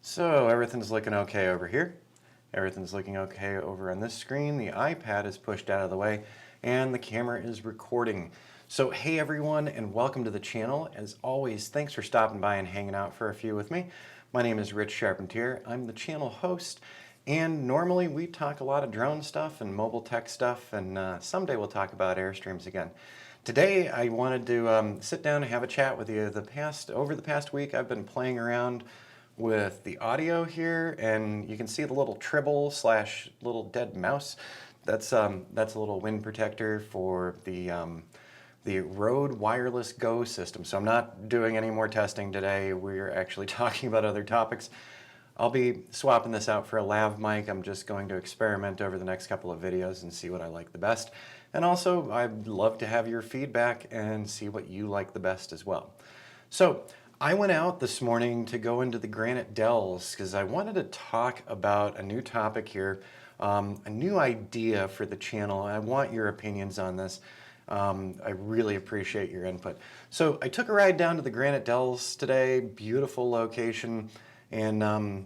So everything's looking okay over here. Everything's looking okay over on this screen. The iPad is pushed out of the way and the camera is recording. So hey everyone, and welcome to the channel. As always, thanks for stopping by and hanging out for a few with me. My name is Rich Charpentier. I'm the channel host, and normally we talk a lot of drone stuff and mobile tech stuff, and someday we'll talk about Airstreams again. Today I wanted to sit down and have a chat with you. Over the past week I've been playing around with the audio here, and you can see the little tribble slash little dead mouse. That's a little wind protector for the Rode Wireless Go system. So I'm not doing any more testing today. We're actually talking about other topics. I'll be swapping this out for a lav mic. I'm just going to experiment over the next couple of videos and see what I like the best. And also, I'd love to have your feedback and see what you like the best as well. So I went out this morning to go into the Granite Dells because I wanted to talk about a new topic here, a new idea for the channel. I want your opinions on this. I really appreciate your input. So I took a ride down to the Granite Dells today, beautiful location, and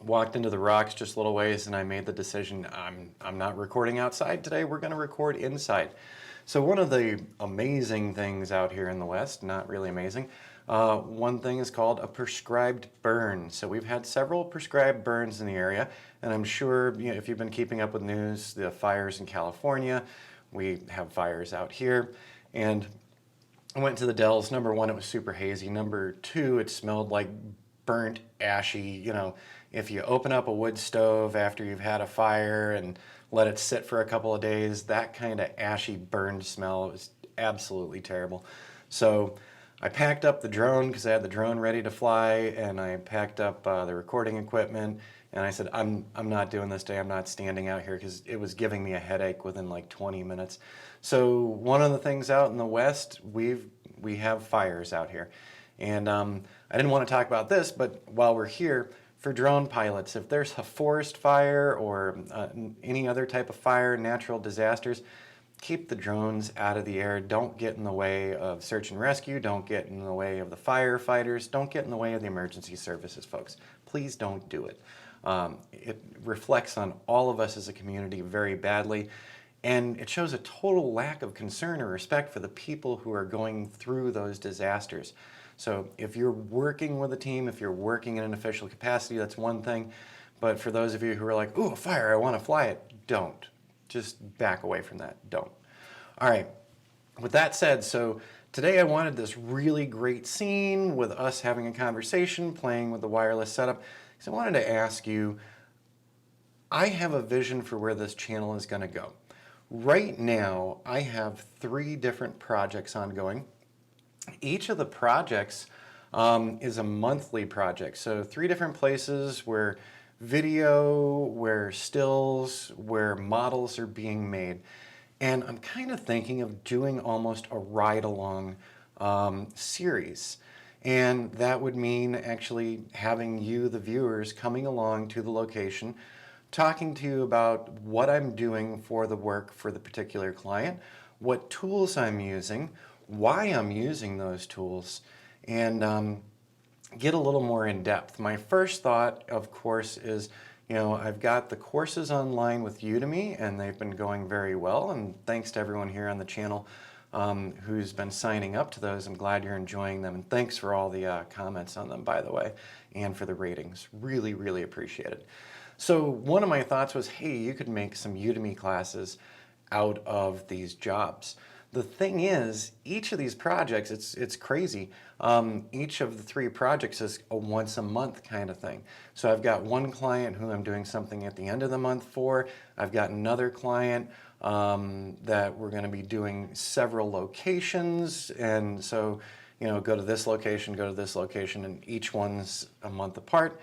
walked into the rocks just a little ways, and I made the decision I'm not recording outside today, we're going to record inside. So one of the amazing things out here in the West, not really amazing, one thing is called a prescribed burn. So we've had several prescribed burns in the area, and I'm sure if you've been keeping up with news, the fires in California, we have fires out here, and I went to the Dells. Number one, it was super hazy. Number two, it smelled like burnt, ashy, if you open up a wood stove after you've had a fire and let it sit for a couple of days, that kind of ashy burned smell was absolutely terrible. So I packed up the drone because I had the drone ready to fly, and I packed up the recording equipment, and I said, I'm not doing this today. I'm not standing out here because it was giving me a headache within like 20 minutes. So one of the things out in the West, we have fires out here. And I didn't want to talk about this, but while we're here, for drone pilots, if there's a forest fire or any other type of fire, natural disasters, keep the drones out of the air. Don't get in the way of search and rescue. Don't get in the way of the firefighters. Don't get in the way of the emergency services, folks. Please don't do it. It reflects on all of us as a community very badly, and it shows a total lack of concern or respect for the people who are going through those disasters. So if you're working with a team, if you're working in an official capacity, that's one thing. But for those of you who are like, ooh, a fire, I want to fly it, don't. Just back away from that, don't. All right, with that said, so today I wanted this really great scene with us having a conversation, playing with the wireless setup, because I wanted to ask you, I have a vision for where this channel is going to go. Right now, I have 3 different projects ongoing. Each of the projects is a monthly project. So 3 different places where video, where stills, where models are being made. And I'm kind of thinking of doing almost a ride-along series. And that would mean actually having you, the viewers, coming along to the location, talking to you about what I'm doing for the work for the particular client, what tools I'm using, why I'm using those tools, and get a little more in depth. My first thought, of course, is I've got the courses online with Udemy, and they've been going very well, and thanks to everyone here on the channel who's been signing up to those. I'm glad you're enjoying them, and thanks for all the comments on them, by the way, and for the ratings. Really, really appreciate it. So one of my thoughts was, hey, you could make some Udemy classes out of these jobs. The thing is, each of these projects, it's crazy. Each of the 3 projects is a once a month kind of thing. So I've got one client who I'm doing something at the end of the month for. I've got another client that we're going to be doing several locations. And so, go to this location, and each one's a month apart.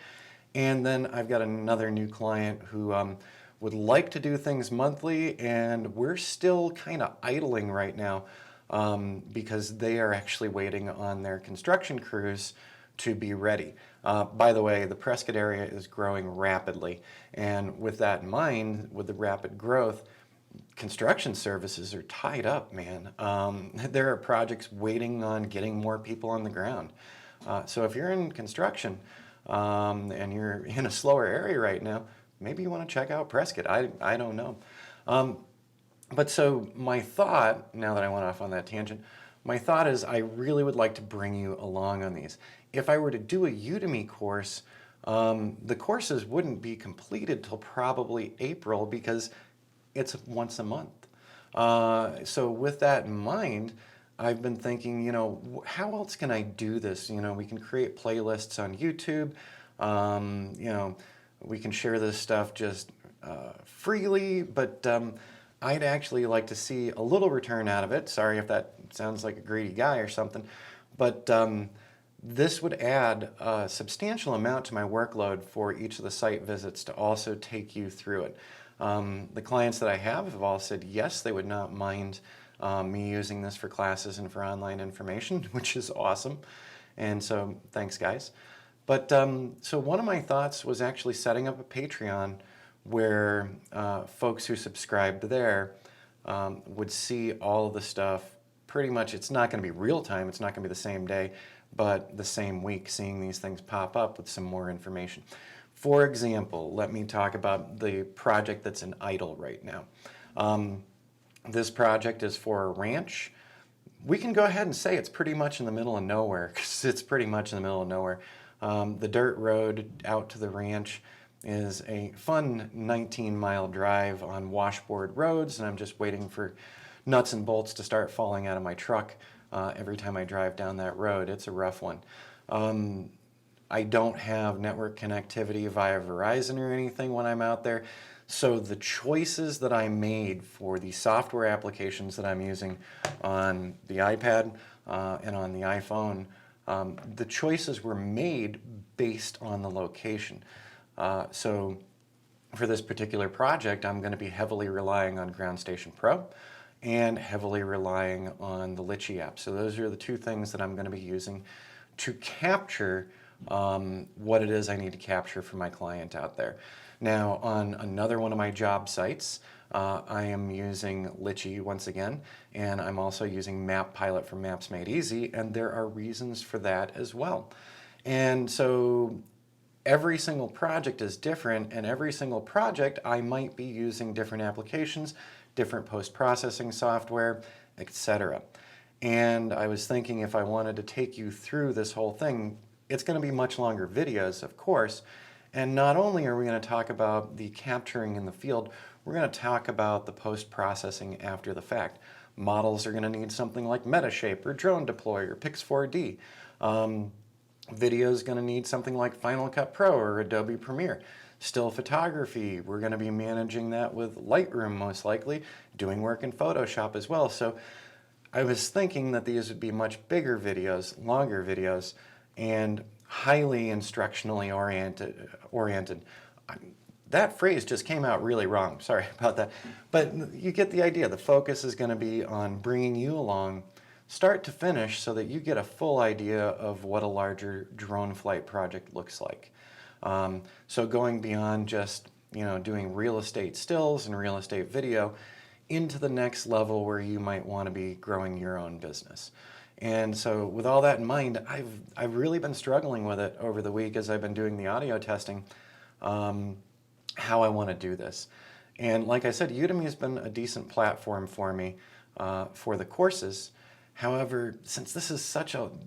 And then I've got another new client who would like to do things monthly, and we're still kind of idling right now because they are actually waiting on their construction crews to be ready. By the way, the Prescott area is growing rapidly, and with that in mind, with the rapid growth, construction services are tied up, man. There are projects waiting on getting more people on the ground. So if you're in construction, and you're in a slower area right now, maybe you want to check out Prescott. I don't know. But so my thought, now that I went off on that tangent, my thought is I really would like to bring you along on these. If I were to do a Udemy course, the courses wouldn't be completed till probably April because it's once a month. So with that in mind, I've been thinking, how else can I do this? We can create playlists on YouTube. We can share this stuff just freely, but I'd actually like to see a little return out of it. Sorry if that sounds like a greedy guy or something, but this would add a substantial amount to my workload for each of the site visits to also take you through it. The clients that I have all said yes, they would not mind me using this for classes and for online information, which is awesome. And so thanks, guys. But so one of my thoughts was actually setting up a Patreon where folks who subscribed there would see all of the stuff pretty much. It's not going to be real time, it's not going to be the same day, but the same week, seeing these things pop up with some more information. For example, let me talk about the project that's in idle right now. This project is for a ranch. We can go ahead and say it's pretty much in the middle of nowhere, because it's pretty much in the middle of nowhere. The dirt road out to the ranch is a fun 19-mile drive on washboard roads, and I'm just waiting for nuts and bolts to start falling out of my truck every time I drive down that road. It's a rough one. I don't have network connectivity via Verizon or anything when I'm out there, so the choices that I made for the software applications that I'm using on the iPad and on the iPhone, the choices were made based on the location. So for this particular project, I'm going to be heavily relying on Ground Station Pro and heavily relying on the Litchi app. So those are the two things that I'm going to be using to capture what it is I need to capture for my client out there. Now, on another one of my job sites, I am using Litchi once again, and I'm also using Map Pilot from Maps Made Easy, and there are reasons for that as well. And so every single project is different, and every single project I might be using different applications, different post-processing software, etc. And I was thinking if I wanted to take you through this whole thing, it's going to be much longer videos, of course. And not only are we going to talk about the capturing in the field, we're going to talk about the post-processing after the fact. Models are going to need something like Metashape or Drone Deploy or Pix4D. Video is going to need something like Final Cut Pro or Adobe Premiere. Still photography, we're going to be managing that with Lightroom most likely, doing work in Photoshop as well. So I was thinking that these would be much bigger videos, longer videos, and highly instructionally oriented. That phrase just came out really wrong. Sorry about that. But you get the idea. The focus is going to be on bringing you along start to finish so that you get a full idea of what a larger drone flight project looks like. So going beyond just doing real estate stills and real estate video into the next level where you might want to be growing your own business. And so with all that in mind, I've really been struggling with it over the week as I've been doing the audio testing, how I want to do this. And like I said, Udemy has been a decent platform for me for the courses. However, since this is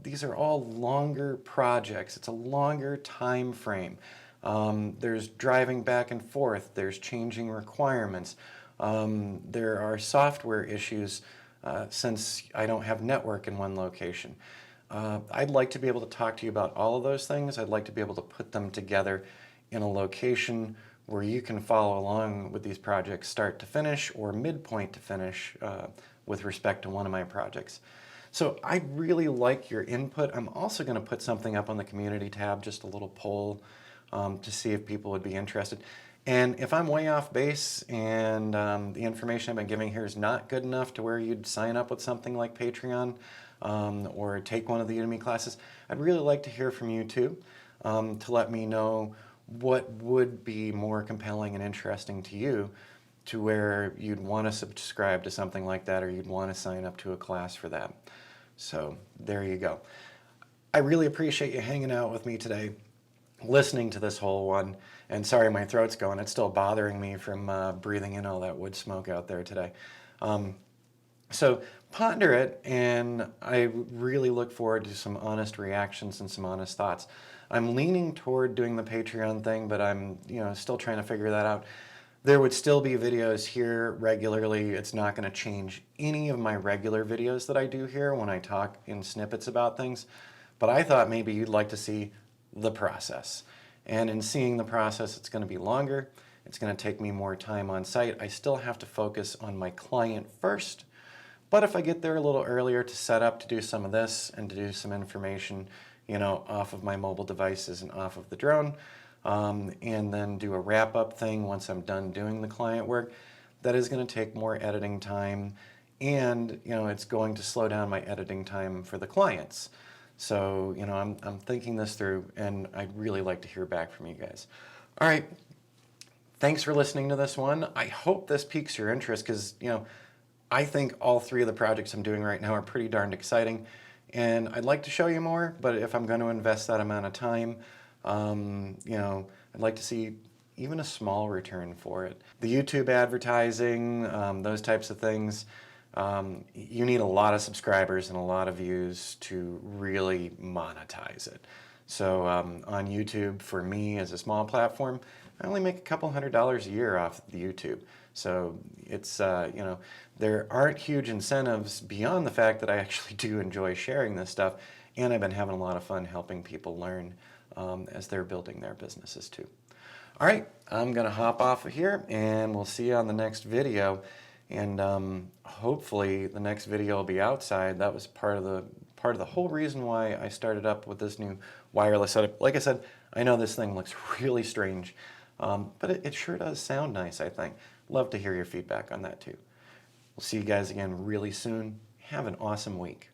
these are all longer projects, it's a longer time frame. There's driving back and forth, there's changing requirements, there are software issues since I don't have network in one location. I'd like to be able to talk to you about all of those things. I'd like to be able to put them together in a location where you can follow along with these projects start to finish or midpoint to finish with respect to one of my projects. So I'd really like your input. I'm also going to put something up on the community tab, just a little poll to see if people would be interested. And if I'm way off base and the information I've been giving here is not good enough to where you'd sign up with something like Patreon or take one of the Udemy classes, I'd really like to hear from you too to let me know what would be more compelling and interesting to you to where you'd want to subscribe to something like that or you'd want to sign up to a class for that. So there you go. I really appreciate you hanging out with me today. listening to this whole one. And sorry, my throat's going. It's still bothering me from breathing in all that wood smoke out there today. So ponder it, and I really look forward to some honest reactions and some honest thoughts. I'm leaning toward doing the Patreon thing, but I'm still trying to figure that out. There would still be videos here regularly. It's not going to change any of my regular videos that I do here when I talk in snippets about things. But I thought maybe you'd like to see the process. And in seeing the process, it's going to be longer. It's going to take me more time on site. I still have to focus on my client first. But if I get there a little earlier to set up to do some of this and to do some information, off of my mobile devices and off of the drone, and then do a wrap-up thing once I'm done doing the client work, that is going to take more editing time, and it's going to slow down my editing time for the clients. So I'm thinking this through, and I'd really like to hear back from you guys. All right, thanks for listening to this one. I hope this piques your interest, because I think all three of the projects I'm doing right now are pretty darned exciting, and I'd like to show you more, but if I'm going to invest that amount of time, I'd like to see even a small return for it. The YouTube advertising, those types of things, you need a lot of subscribers and a lot of views to really monetize it. So on YouTube, for me as a small platform, I only make a couple $100s a year off the YouTube. So it's, there aren't huge incentives beyond the fact that I actually do enjoy sharing this stuff, and I've been having a lot of fun helping people learn as they're building their businesses too. All right, I'm gonna hop off of here, and we'll see you on the next video. And hopefully the next video will be outside. That was part of the whole reason why I started up with this new wireless setup. Like I said, I know this thing looks really strange, but it sure does sound nice, I think. Love to hear your feedback on that too. We'll see you guys again really soon. Have an awesome week.